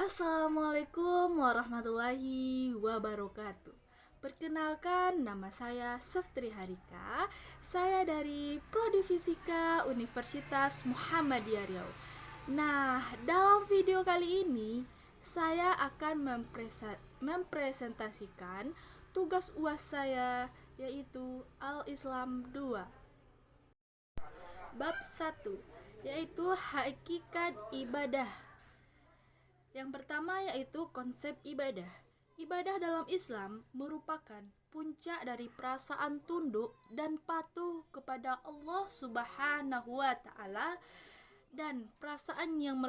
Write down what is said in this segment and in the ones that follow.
Assalamualaikum warahmatullahi wabarakatuh. Perkenalkan, nama saya Saftri Harika. Saya dari Prodi Fisika Universitas Muhammadiyah Riau. Nah, dalam video kali ini saya akan mempresentasikan tugas UAS saya, yaitu Al-Islam 2. Bab 1, yaitu hakikat ibadah. Yang pertama yaitu konsep ibadah. Ibadah dalam Islam merupakan puncak dari perasaan tunduk dan patuh kepada Allah Subhanahu wa taala dan perasaan yang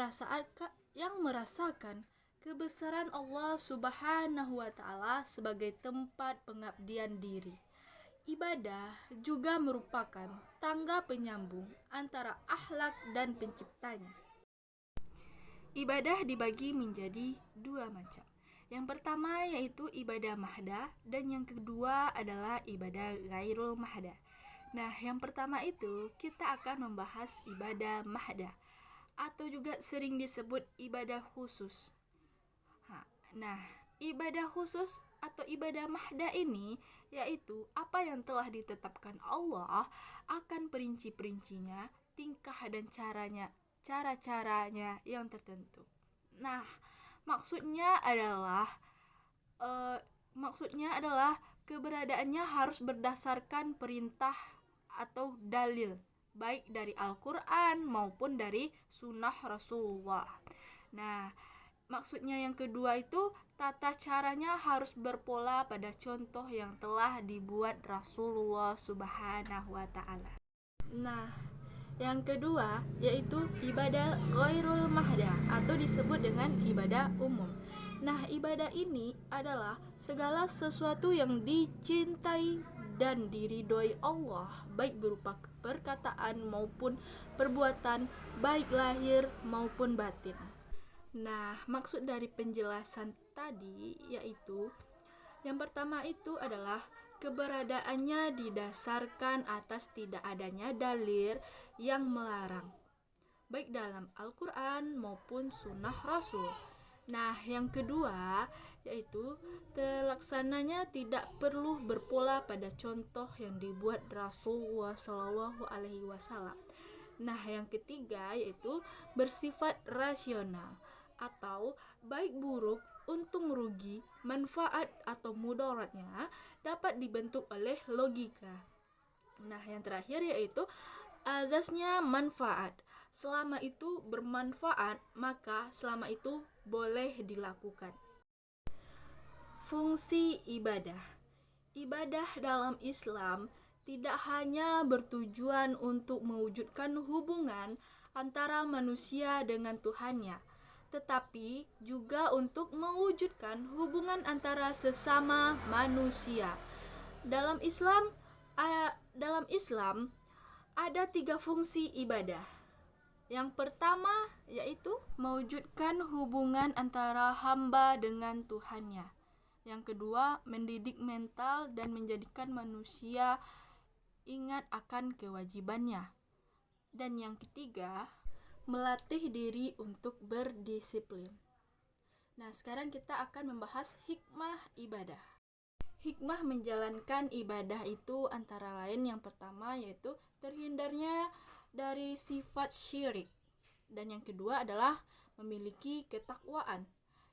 merasakan kebesaran Allah Subhanahu wa taala sebagai tempat pengabdian diri. Ibadah juga merupakan tangga penyambung antara akhlak dan penciptanya. Ibadah dibagi menjadi dua macam. Yang pertama yaitu ibadah mahdah dan yang kedua adalah ibadah ghairul mahdah. Nah, yang pertama itu kita akan membahas ibadah mahdah atau juga sering disebut ibadah khusus. Nah, ibadah khusus atau ibadah mahdah ini yaitu apa yang telah ditetapkan Allah akan perinci-perincinya, tingkah dan cara-caranya yang tertentu. Nah, maksudnya adalah keberadaannya harus berdasarkan perintah atau dalil, baik dari Al-Quran maupun dari sunnah Rasulullah. Nah, maksudnya yang kedua itu tata caranya harus berpola pada contoh yang telah dibuat Rasulullah Subhanahu wa taala. Nah, yang kedua yaitu ibadah ghairul mahdah atau disebut dengan ibadah umum. Nah, ibadah ini adalah segala sesuatu yang dicintai dan diridhoi Allah, baik berupa perkataan maupun perbuatan, baik lahir maupun batin. Nah, maksud dari penjelasan tadi yaitu yang pertama itu adalah keberadaannya didasarkan atas tidak adanya dalil yang melarang, baik dalam Al-Quran maupun sunnah Rasul. Nah, yang kedua yaitu terlaksananya tidak perlu berpola pada contoh yang dibuat Rasulullah Shallallahu Alaihi Wasallam. Nah, yang ketiga yaitu bersifat rasional atau baik buruk, untung rugi, manfaat atau mudaratnya dapat dibentuk oleh logika. Nah, yang terakhir yaitu azasnya manfaat. Selama itu bermanfaat, maka selama itu boleh dilakukan. Fungsi ibadah. Ibadah dalam Islam tidak hanya bertujuan untuk mewujudkan hubungan antara manusia dengan Tuhannya, tetapi juga untuk mewujudkan hubungan antara sesama manusia. Dalam Islam ada 3 fungsi ibadah. Yang pertama yaitu mewujudkan hubungan antara hamba dengan Tuhannya. Yang kedua, mendidik mental dan menjadikan manusia ingat akan kewajibannya. Dan yang ketiga, melatih diri untuk berdisiplin. Nah, sekarang kita akan membahas hikmah ibadah. Hikmah menjalankan ibadah itu antara lain yang pertama yaitu terhindarnya dari sifat syirik. Dan yang kedua adalah memiliki ketakwaan.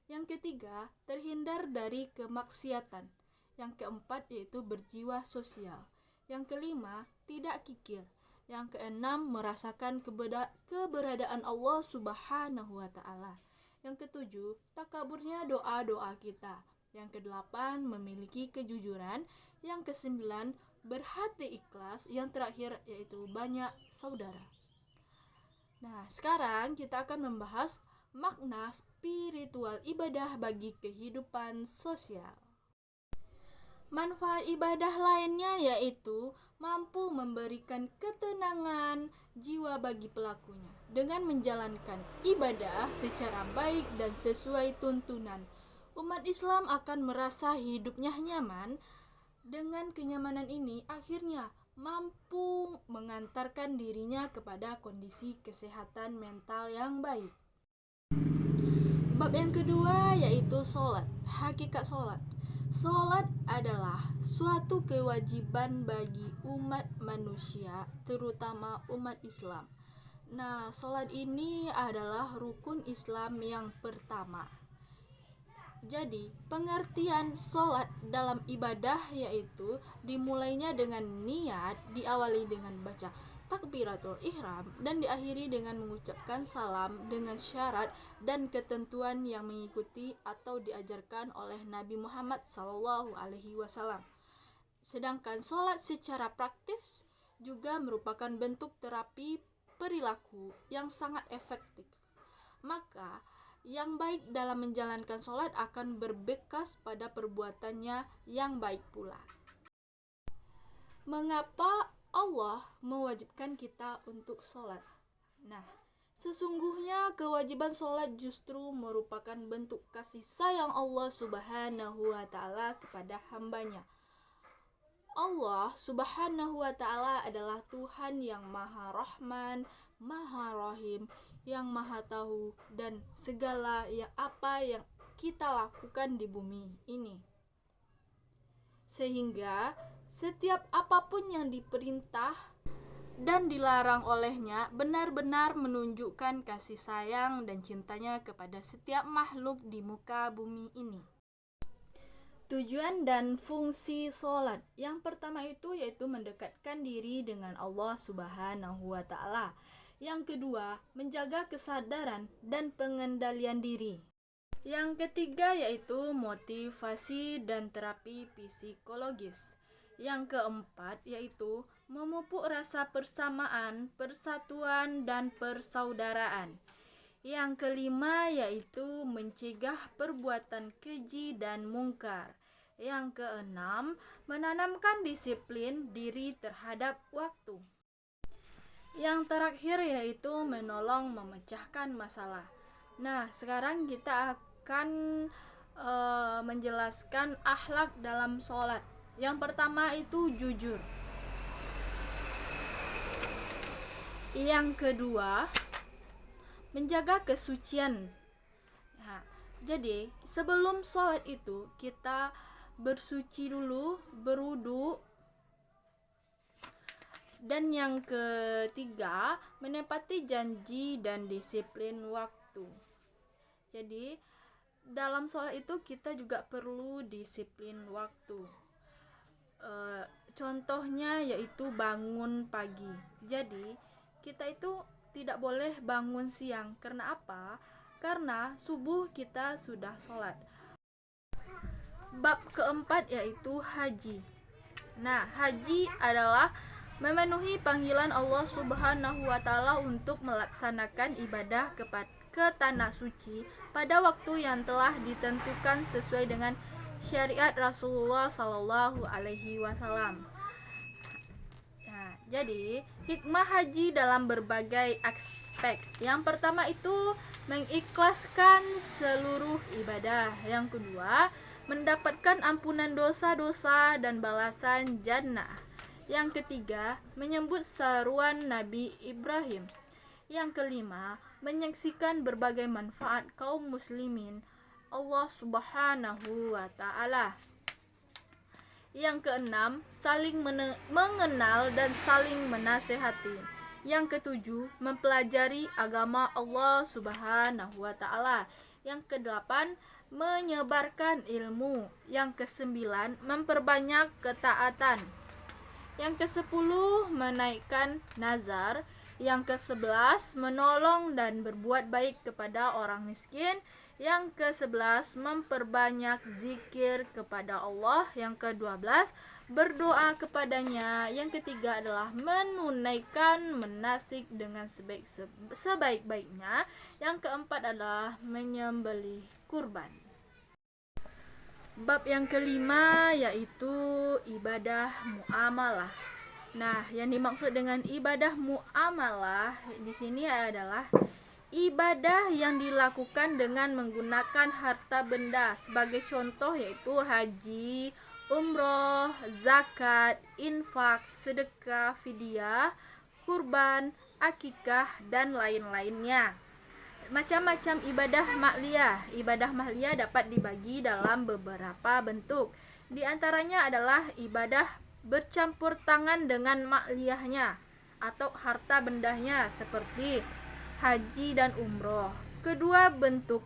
Yang ketiga, terhindar dari kemaksiatan. Yang keempat yaitu berjiwa sosial. Yang kelima, tidak kikir. Yang keenam, merasakan keberadaan Allah Subhanahu wa taala. Yang ketujuh, takaburnya doa-doa kita. Yang kedelapan, memiliki kejujuran. Yang kesembilan, berhati ikhlas. Yang terakhir yaitu banyak saudara. Nah, sekarang kita akan membahas makna spiritual ibadah bagi kehidupan sosial. Manfaat ibadah lainnya yaitu mampu memberikan ketenangan jiwa bagi pelakunya. Dengan menjalankan ibadah secara baik dan sesuai tuntunan, umat Islam akan merasa hidupnya nyaman. Dengan kenyamanan ini akhirnya mampu mengantarkan dirinya kepada kondisi kesehatan mental yang baik. Bab yang kedua yaitu sholat. Hakikat sholat. Sholat adalah suatu kewajiban bagi umat manusia, terutama umat Islam. Nah, sholat ini adalah rukun Islam yang pertama. Jadi, pengertian sholat dalam ibadah yaitu dimulainya dengan niat, diawali dengan baca takbiratul ihram, dan diakhiri dengan mengucapkan salam dengan syarat dan ketentuan yang mengikuti atau diajarkan oleh Nabi Muhammad SAW. Sedangkan sholat secara praktis juga merupakan bentuk terapi perilaku yang sangat efektif. Maka, yang baik dalam menjalankan sholat akan berbekas pada perbuatannya yang baik pula. Mengapa Allah mewajibkan kita untuk sholat? Nah, sesungguhnya kewajiban sholat justru merupakan bentuk kasih sayang Allah Subhanahu wa Ta'ala kepada hambanya. Allah Subhanahu wa Ta'ala adalah Tuhan yang Maha Rahman, Maha Rahim, yang Maha Tahu dan segala apa yang kita lakukan di bumi ini. Sehingga setiap apapun yang diperintah dan dilarang olehnya benar-benar menunjukkan kasih sayang dan cintanya kepada setiap makhluk di muka bumi ini. Tujuan dan fungsi sholat. Yang pertama itu yaitu mendekatkan diri dengan Allah Subhanahu wa Ta'ala. Yang kedua, menjaga kesadaran dan pengendalian diri. Yang ketiga yaitu motivasi dan terapi psikologis. Yang keempat yaitu memupuk rasa persamaan, persatuan, dan persaudaraan. Yang kelima yaitu mencegah perbuatan keji dan mungkar. Yang keenam, menanamkan disiplin diri terhadap waktu. Yang terakhir yaitu menolong memecahkan masalah. Nah, sekarang kita akan menjelaskan akhlak dalam sholat. Yang pertama itu jujur. Yang kedua, menjaga kesucian. Nah, jadi sebelum sholat itu kita bersuci dulu, berwudu. Dan yang ketiga, menepati janji dan disiplin waktu. Jadi, dalam sholat itu kita juga perlu disiplin waktu. Contohnya yaitu bangun pagi. Jadi, kita itu tidak boleh bangun siang. Karena apa? Karena subuh kita sudah sholat. Bab keempat yaitu haji. Nah, haji adalah memenuhi panggilan Allah Subhanahu wa Ta'ala untuk melaksanakan ibadah ke tanah suci pada waktu yang telah ditentukan sesuai dengan syariat Rasulullah Sallallahu Alaihi Wasallam. Nah, jadi hikmah haji dalam berbagai aspek. Yang pertama itu mengikhlaskan seluruh ibadah. Yang kedua, mendapatkan ampunan dosa-dosa dan balasan jannah. Yang ketiga, menyambut seruan Nabi Ibrahim. Yang kelima, menyaksikan berbagai manfaat kaum muslimin Allah Subhanahu wa Ta'ala. Yang keenam, saling mengenal dan saling menasehati. Yang ketujuh, mempelajari agama Allah Subhanahu wa Ta'ala. Yang kedelapan, menyebarkan ilmu. Yang kesembilan, memperbanyak ketaatan. Yang ke-10 menaikkan nazar. Yang ke-11 menolong dan berbuat baik kepada orang miskin. Yang ke-11 memperbanyak zikir kepada Allah. Yang ke-12 berdoa kepadanya. Yang ketiga adalah menunaikan manasik dengan sebaik-baiknya. Yang keempat adalah menyembelih kurban. Bab yang kelima yaitu ibadah muamalah. Nah, yang dimaksud dengan ibadah muamalah di sini adalah ibadah yang dilakukan dengan menggunakan harta benda. Sebagai contoh yaitu haji, umroh, zakat, infak, sedekah, fidyah, kurban, akikah, dan lain-lainnya. Macam-macam ibadah makliyah. Ibadah makliyah dapat dibagi dalam beberapa bentuk. Di antaranya adalah ibadah bercampur tangan dengan makliyahnya atau harta bendanya seperti haji dan umroh. Kedua bentuk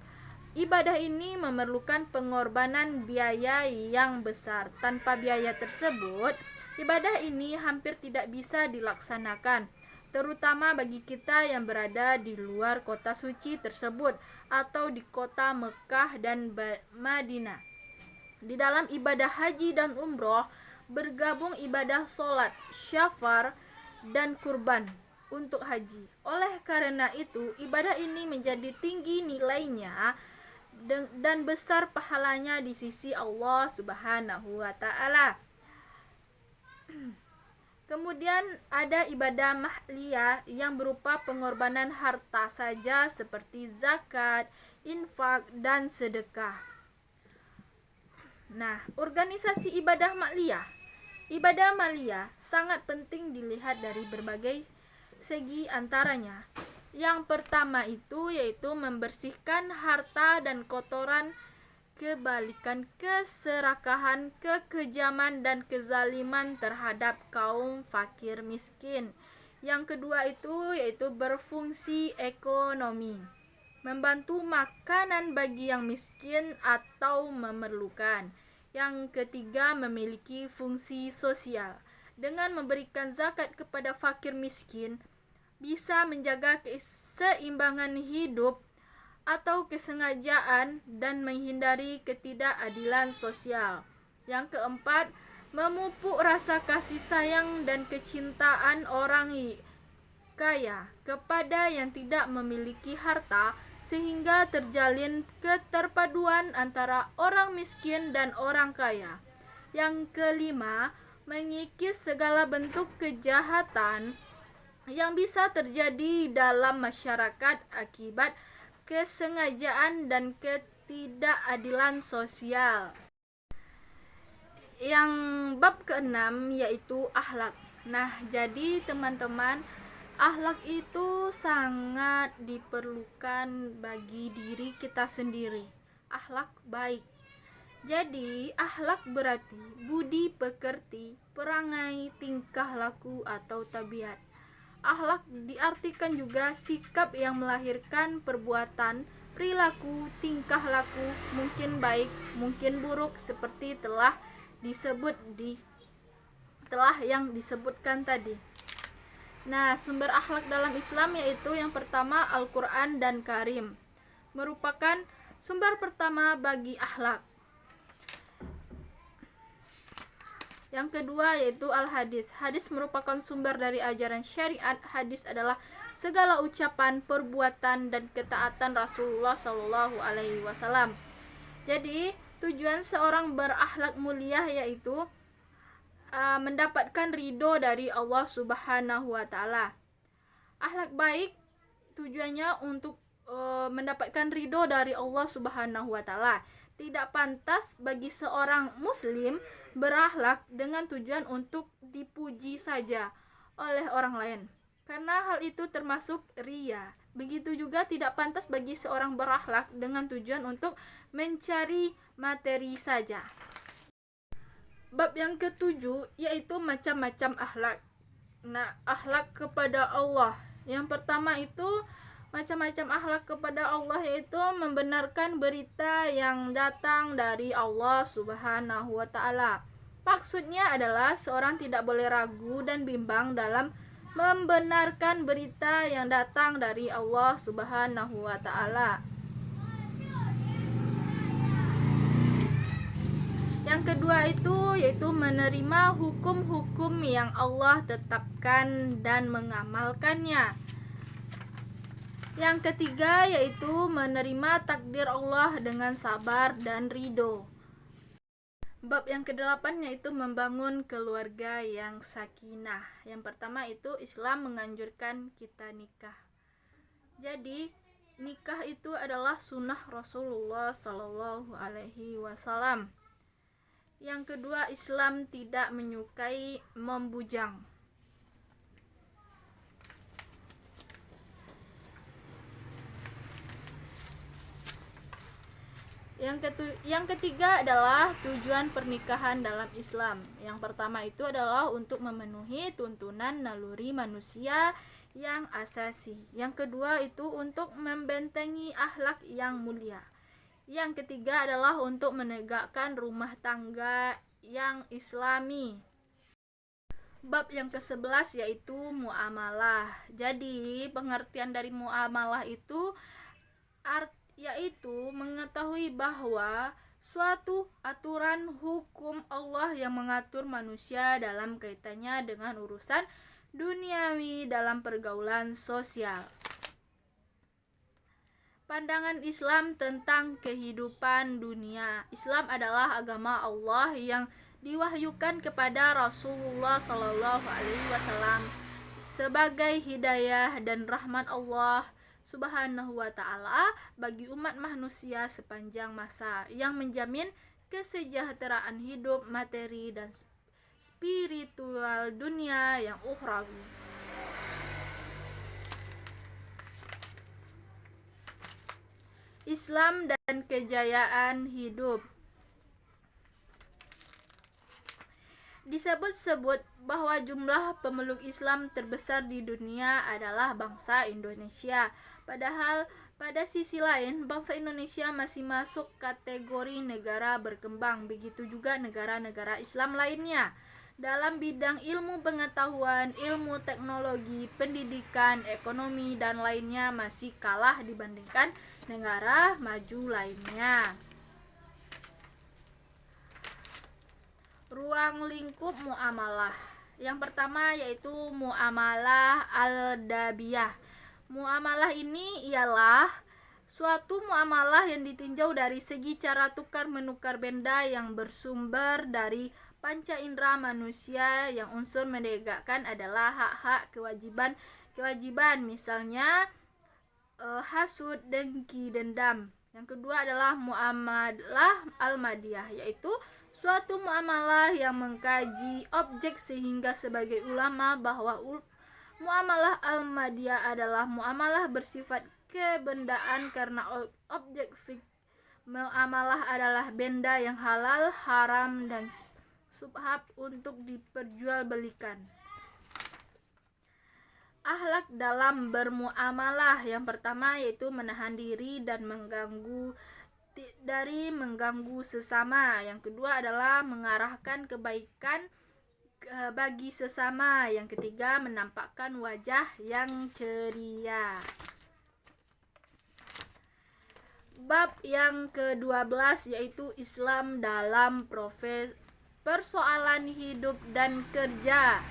ibadah ini memerlukan pengorbanan biaya yang besar. Tanpa biaya tersebut, ibadah ini hampir tidak bisa dilaksanakan, terutama bagi kita yang berada di luar kota suci tersebut atau di kota Mekah dan Madinah. Di dalam ibadah haji dan umroh bergabung ibadah solat, syafar, dan kurban untuk haji. Oleh karena itu, ibadah ini menjadi tinggi nilainya dan besar pahalanya di sisi Allah Subhanahu wa taala. Kemudian ada ibadah mahliyah yang berupa pengorbanan harta saja seperti zakat, infak, dan sedekah. Nah, organisasi ibadah makliyah. Ibadah makliyah sangat penting dilihat dari berbagai segi, antaranya yang pertama itu yaitu membersihkan harta dan kotoran kebalikan, keserakahan, kekejaman, dan kezaliman terhadap kaum fakir miskin. Yang kedua itu yaitu berfungsi ekonomi, membantu makanan bagi yang miskin atau memerlukan. Yang ketiga, memiliki fungsi sosial. Dengan memberikan zakat kepada fakir miskin, bisa menjaga keseimbangan hidup atau kesengajaan dan menghindari ketidakadilan sosial. Yang keempat, memupuk rasa kasih sayang dan kecintaan orang kaya kepada yang tidak memiliki harta, sehingga terjalin keterpaduan antara orang miskin dan orang kaya. Yang kelima, mengikis segala bentuk kejahatan yang bisa terjadi dalam masyarakat akibat kesengajaan dan ketidakadilan sosial. Yang bab keenam yaitu akhlak. Nah, jadi teman-teman, akhlak itu sangat diperlukan bagi diri kita sendiri. Akhlak baik. Jadi, akhlak berarti budi pekerti, perangai, tingkah laku atau tabiat. Akhlak diartikan juga sikap yang melahirkan perbuatan, perilaku, tingkah laku, mungkin baik, mungkin buruk, seperti telah yang disebutkan tadi. Nah, sumber akhlak dalam Islam yaitu yang pertama Al-Quran dan Karim, merupakan sumber pertama bagi akhlak. Yang kedua yaitu Al-Hadis. Hadis merupakan sumber dari ajaran syariat. Hadis adalah segala ucapan, perbuatan, dan ketaatan Rasulullah Shallallahu Alaihi Wasallam. Jadi tujuan seorang berakhlak mulia yaitu mendapatkan ridho dari Allah Subhanahu Wa Taala. Akhlak baik tujuannya untuk mendapatkan ridho dari Allah Subhanahu Wa Taala. Tidak pantas bagi seorang muslim berakhlak dengan tujuan untuk dipuji saja oleh orang lain, karena hal itu termasuk riya. Begitu juga tidak pantas bagi seorang berakhlak dengan tujuan untuk mencari materi saja. Bab yang ketujuh yaitu macam-macam akhlak. Nah, akhlak kepada Allah. Yang pertama itu macam-macam akhlak kepada Allah yaitu membenarkan berita yang datang dari Allah Subhanahu wa taala. Maksudnya adalah seorang tidak boleh ragu dan bimbang dalam membenarkan berita yang datang dari Allah Subhanahu wa taala. Yang kedua itu yaitu menerima hukum-hukum yang Allah tetapkan dan mengamalkannya. Yang ketiga yaitu menerima takdir Allah dengan sabar dan ridho. Bab yang kedelapan yaitu membangun keluarga yang sakinah. Yang pertama itu Islam menganjurkan kita nikah. Jadi nikah itu adalah sunnah Rasulullah Sallallahu Alaihi Wasallam. Yang kedua, Islam tidak menyukai membujang. Yang ketiga adalah tujuan pernikahan dalam Islam. Yang pertama itu adalah untuk memenuhi tuntunan naluri manusia yang asasi. Yang kedua itu untuk membentengi akhlak yang mulia. Yang ketiga adalah untuk menegakkan rumah tangga yang islami. Bab yang ke-11 yaitu muamalah. Jadi, pengertian dari muamalah itu yaitu mengetahui bahwa suatu aturan hukum Allah yang mengatur manusia dalam kaitannya dengan urusan duniawi dalam pergaulan sosial. Pandangan Islam tentang kehidupan dunia. Islam adalah agama Allah yang diwahyukan kepada Rasulullah SAW sebagai hidayah dan rahmat Allah Subhanahu wa Ta'ala bagi umat manusia sepanjang masa, yang menjamin kesejahteraan hidup materi dan spiritual dunia yang ukhrawi. Islam dan kejayaan hidup. Disebut-sebut bahwa jumlah pemeluk Islam terbesar di dunia adalah bangsa Indonesia. Padahal pada sisi lain, bangsa Indonesia masih masuk kategori negara berkembang. Begitu juga negara-negara Islam lainnya. Dalam bidang ilmu pengetahuan, ilmu teknologi, pendidikan, ekonomi, dan lainnya masih kalah dibandingkan negara maju lainnya. Ruang lingkup muamalah. Yang pertama yaitu muamalah al-dabiyah. Muamalah ini ialah suatu muamalah yang ditinjau dari segi cara tukar menukar benda yang bersumber dari panca indera manusia, yang unsur menegakkan adalah hak-hak, kewajiban, misalnya hasud, dengki, dendam. Yang kedua adalah muamalah al-madiyah, yaitu suatu muamalah yang mengkaji objek sehingga sebagai ulama bahwa muamalah al-madiyah adalah muamalah bersifat kebendaan karena objek muamalah adalah benda yang halal, haram, dan subhab untuk diperjualbelikan. Akhlak dalam bermuamalah. Yang pertama yaitu menahan diri dan dari mengganggu sesama. Yang kedua adalah mengarahkan kebaikan bagi sesama. Yang ketiga, menampakkan wajah yang ceria. Bab yang ke-12 yaitu Islam dalam persoalan hidup dan kerja.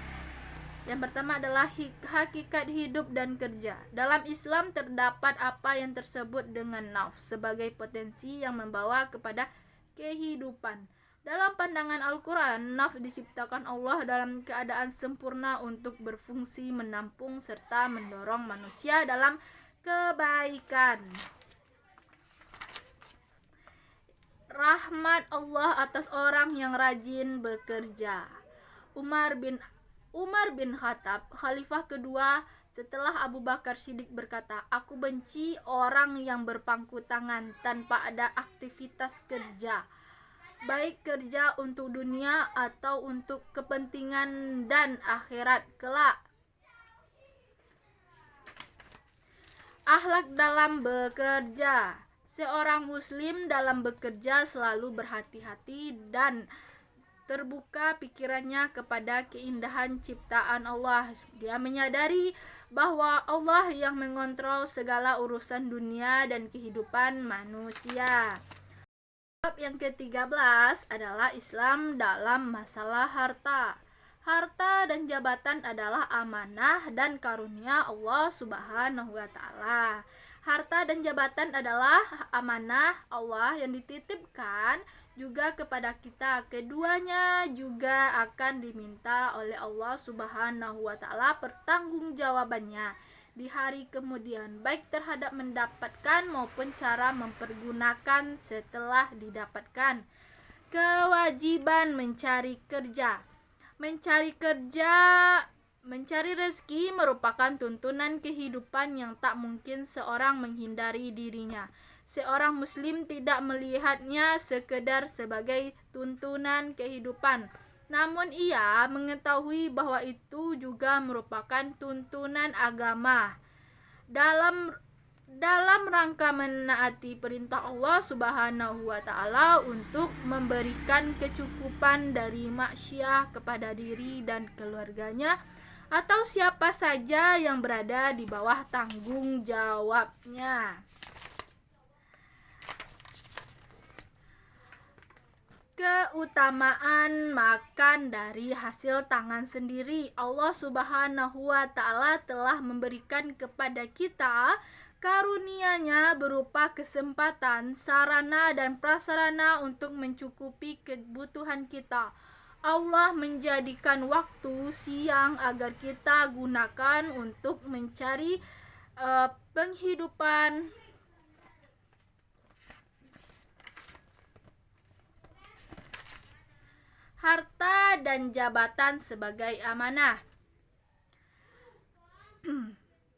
Yang pertama adalah hakikat hidup dan kerja. Dalam Islam terdapat apa yang tersebut dengan nafs sebagai potensi yang membawa kepada kehidupan. Dalam pandangan Al-Quran, nafs diciptakan Allah dalam keadaan sempurna untuk berfungsi menampung serta mendorong manusia dalam kebaikan. Rahmat Allah atas orang yang rajin bekerja. Umar bin Khattab, khalifah kedua setelah Abu Bakar Siddiq, berkata, "Aku benci orang yang berpangku tangan tanpa ada aktivitas kerja, baik kerja untuk dunia atau untuk kepentingan dan akhirat kelak." Akhlak dalam bekerja. Seorang muslim dalam bekerja selalu berhati-hati dan terbuka pikirannya kepada keindahan ciptaan Allah. Dia menyadari bahwa Allah yang mengontrol segala urusan dunia dan kehidupan manusia. Bab yang ke-13 adalah Islam dalam masalah harta. Harta dan jabatan adalah amanah dan karunia Allah Subhanahu wa Ta'ala. Harta dan jabatan adalah amanah Allah yang dititipkan juga kepada kita. Keduanya juga akan diminta oleh Allah Subhanahu wa Ta'ala pertanggungjawabannya di hari kemudian, baik terhadap mendapatkan maupun cara mempergunakan setelah didapatkan. Kewajiban mencari kerja. Mencari rezeki merupakan tuntunan kehidupan yang tak mungkin seorang menghindari dirinya. seorang muslim tidak melihatnya sekedar sebagai tuntunan kehidupan, namun ia mengetahui bahwa itu juga merupakan tuntunan agama dalam rangka menaati perintah Allah Subhanahu wa taala untuk memberikan kecukupan dari maksiat kepada diri dan keluarganya atau siapa saja yang berada di bawah tanggung jawabnya. Keutamaan makan dari hasil tangan sendiri. Allah Subhanahu wa taala telah memberikan kepada kita karunia-Nya berupa kesempatan, sarana dan prasarana untuk mencukupi kebutuhan kita. Allah menjadikan waktu siang agar kita gunakan untuk mencari penghidupan. Harta dan jabatan sebagai amanah.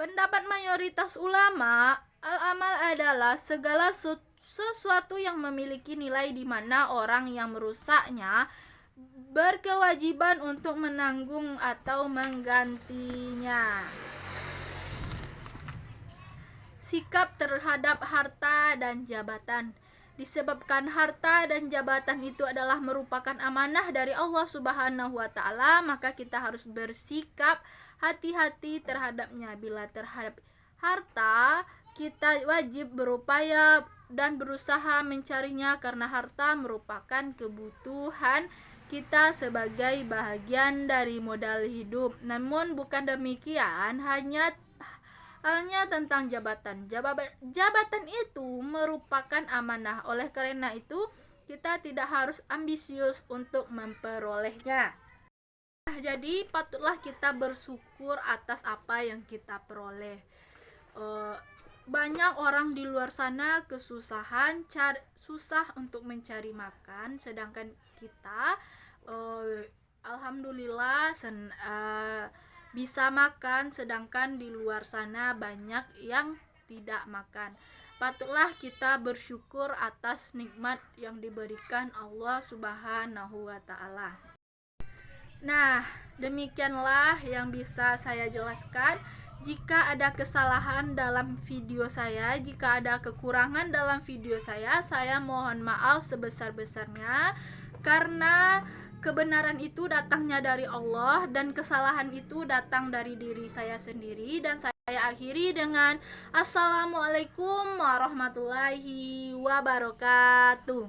Pendapat mayoritas ulama, al-amal adalah segala sesuatu yang memiliki nilai di mana orang yang merusaknya berkewajiban untuk menanggung atau menggantinya. Sikap terhadap harta dan jabatan. Disebabkan harta dan jabatan itu adalah merupakan amanah dari Allah Subhanahu wa taala, maka kita harus bersikap hati-hati terhadapnya. Bila terhadap harta, kita wajib berupaya dan berusaha mencarinya karena harta merupakan kebutuhan kita sebagai bahagian dari modal hidup. Namun bukan demikian halnya tentang jabatan. Jabatan itu merupakan amanah. Oleh karena itu, kita tidak harus ambisius untuk memperolehnya. Jadi patutlah kita bersyukur atas apa yang kita peroleh. Banyak orang di luar sana kesusahan, susah untuk mencari makan, sedangkan kita alhamdulillah bisa makan, sedangkan di luar sana banyak yang tidak makan. Patutlah kita bersyukur atas nikmat yang diberikan Allah Subhanahu wa taala. Nah, demikianlah yang bisa saya jelaskan. Jika ada kesalahan dalam video saya, jika ada kekurangan dalam video saya mohon maaf sebesar-besarnya, karena kebenaran itu datangnya dari Allah dan kesalahan itu datang dari diri saya sendiri. Dan saya akhiri dengan Assalamualaikum warahmatullahi wabarakatuh.